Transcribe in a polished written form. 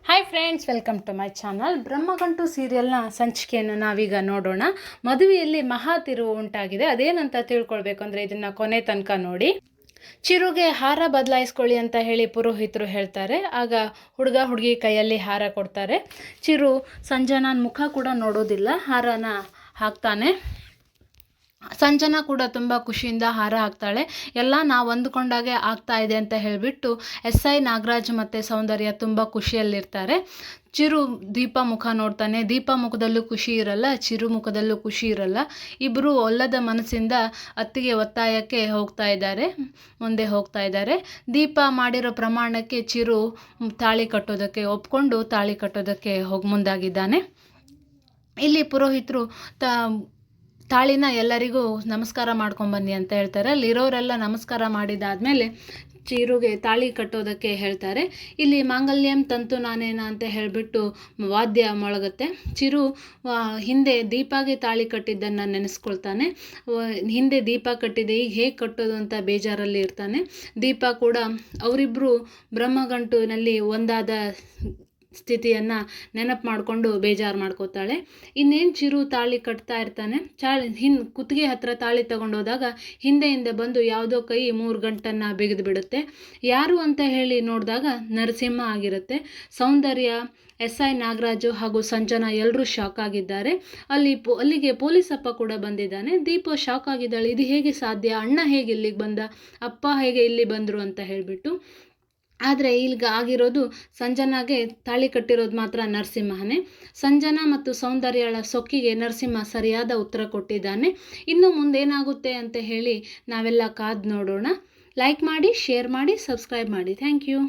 Hi friends, welcome to my channel. Brahmagantu ಸೀರಿಯಲ್ನ ಸಂಚಿಕೆಯನ್ನು ನಾವೀಗ ನೋಡೋಣ. ಮದುವೆಯಲ್ಲಿ ಮಹಾ ತಿರುವು ಉಂಟಾಗಿದೆ. ಅದೇನಂತ ತಿಳ್ಕೊಳ್ಬೇಕು ಅಂದರೆ ಇದನ್ನು ಕೊನೆ ತನಕ ನೋಡಿ. ಚಿರುಗೆ ಹಾರ ಬದಲಾಯಿಸ್ಕೊಳ್ಳಿ ಅಂತ ಹೇಳಿ ಪುರೋಹಿತರು ಹೇಳ್ತಾರೆ. ಆಗ ಹುಡುಗ ಹುಡುಗಿ ಕೈಯಲ್ಲಿ ಹಾರ ಕೊಡ್ತಾರೆ. ಚಿರು ಸಂಜನನ ಮುಖ ಕೂಡ ನೋಡೋದಿಲ್ಲ, ಹಾರನ ಹಾಕ್ತಾನೆ. ಸಂಜನಾ ಕೂಡ ತುಂಬ ಖುಷಿಯಿಂದ ಹಾರ ಹಾಕ್ತಾಳೆ. ಎಲ್ಲ ನಾವು ಅಂದುಕೊಂಡಾಗೆ ಆಗ್ತಾ ಇದೆ ಅಂತ ಹೇಳಿಬಿಟ್ಟು SI ನಾಗರಾಜ್ ಮತ್ತು ಸೌಂದರ್ಯ ತುಂಬ ಖುಷಿಯಲ್ಲಿರ್ತಾರೆ. ಚಿರು ದೀಪ ಮುಖ ನೋಡ್ತಾನೆ. ದೀಪ ಮುಖದಲ್ಲೂ ಖುಷಿ ಇರಲ್ಲ, ಚಿರು ಮುಖದಲ್ಲೂ ಖುಷಿ ಇರಲ್ಲ. ಇಬ್ಬರು ಒಲ್ಲದ ಮನಸ್ಸಿಂದ ಅತ್ತಿಗೆ ಒತ್ತಾಯಕ್ಕೆ ಮುಂದೆ ಹೋಗ್ತಾ ಇದ್ದಾರೆ. ದೀಪ ಮಾಡಿರೋ ಪ್ರಮಾಣಕ್ಕೆ ಚಿರು ತಾಳಿ ಕಟ್ಟೋದಕ್ಕೆ ಒಪ್ಕೊಂಡು ತಾಳಿ ಕಟ್ಟೋದಕ್ಕೆ ಮುಂದಾಗಿದ್ದಾನೆ. ಇಲ್ಲಿ ಪುರೋಹಿತರು ತಾಳಿನ ಎಲ್ಲರಿಗೂ ನಮಸ್ಕಾರ ಮಾಡ್ಕೊಂಬನ್ನಿ ಅಂತ ಹೇಳ್ತಾರೆ. ಅಲ್ಲಿರೋರೆಲ್ಲ ನಮಸ್ಕಾರ ಮಾಡಿದಾದ್ಮೇಲೆ ಚಿರುಗೆ ತಾಳಿ ಕಟ್ಟೋದಕ್ಕೆ ಹೇಳ್ತಾರೆ. ಇಲ್ಲಿ ಮಾಂಗಲ್ಯಂ ತಂತು ನಾನೇನ ಅಂತ ಹೇಳಿಬಿಟ್ಟು ವಾದ್ಯ ಮೊಳಗುತ್ತೆ. ಚಿರು ಹಿಂದೆ ದೀಪಾಗೆ ತಾಳಿ ಕಟ್ಟಿದ್ದನ್ನು ನೆನೆಸ್ಕೊಳ್ತಾನೆ. ಹಿಂದೆ ದೀಪ ಕಟ್ಟಿದೆ, ಈಗ ಹೇಗೆ ಕಟ್ಟೋದು ಅಂತ ಬೇಜಾರಲ್ಲಿ ಇರ್ತಾನೆ. ದೀಪ ಕೂಡ ಅವರಿಬ್ಬರು ಬ್ರಹ್ಮಗಂಟುನಲ್ಲಿ ಒಂದಾದ ಸ್ಥಿತಿಯನ್ನು ನೆನಪು ಮಾಡಿಕೊಂಡು ಬೇಜಾರು ಮಾಡ್ಕೋತಾಳೆ. ಇನ್ನೇನು ಚಿರು ತಾಳಿ ಕಟ್ತಾ ಇರ್ತಾನೆ. ಕುತ್ತಿಗೆ ಹತ್ರ ತಾಳಿ ತಗೊಂಡೋದಾಗ ಹಿಂದೆಯಿಂದ ಬಂದು ಯಾವುದೋ ಕೈ 3 ಗಂಟನ್ನು ಬಿಗಿದು ಬಿಡುತ್ತೆ. ಯಾರು ಅಂತ ಹೇಳಿ ನೋಡಿದಾಗ ನರಸಿಂಹ ಆಗಿರುತ್ತೆ. ಸೌಂದರ್ಯ, SI ನಾಗರಾಜು ಹಾಗೂ ಸಂಜನಾ ಎಲ್ಲರೂ ಶಾಕ್ ಆಗಿದ್ದಾರೆ. ಅಲ್ಲಿಗೆ ಪೊಲೀಸಪ್ಪ ಕೂಡ ಬಂದಿದ್ದಾನೆ. ದೀಪ ಶಾಕ್ ಆಗಿದ್ದಾಳೆ. ಇದು ಹೇಗೆ ಸಾಧ್ಯ, ಅಣ್ಣ ಹೇಗೆ ಇಲ್ಲಿಗೆ ಬಂದ, ಅಪ್ಪ ಹೇಗೆ ಇಲ್ಲಿ ಬಂದರು ಅಂತ ಹೇಳಿಬಿಟ್ಟು. ಆದರೆ ಈಗ ಆಗಿರೋದು ಸಂಜನಾಗೆ ತಾಳಿ ಕಟ್ಟಿರೋದು ಮಾತ್ರ ನರಸಿಂಹನೇ. ಸಂಜನಾ ಮತ್ತು ಸೌಂದರ್ಯಳ ಸೊಕ್ಕಿಗೆ ನರಸಿಂಹ ಸರಿಯಾದ ಉತ್ತರ ಕೊಟ್ಟಿದ್ದಾನೆ. ಇನ್ನು ಮುಂದೇನಾಗುತ್ತೆ ಅಂತ ಹೇಳಿ ನಾವೆಲ್ಲ ಕಾದು ನೋಡೋಣ. ಲೈಕ್ ಮಾಡಿ, ಶೇರ್ ಮಾಡಿ, ಸಬ್ಸ್ಕ್ರೈಬ್ ಮಾಡಿ. Thank you.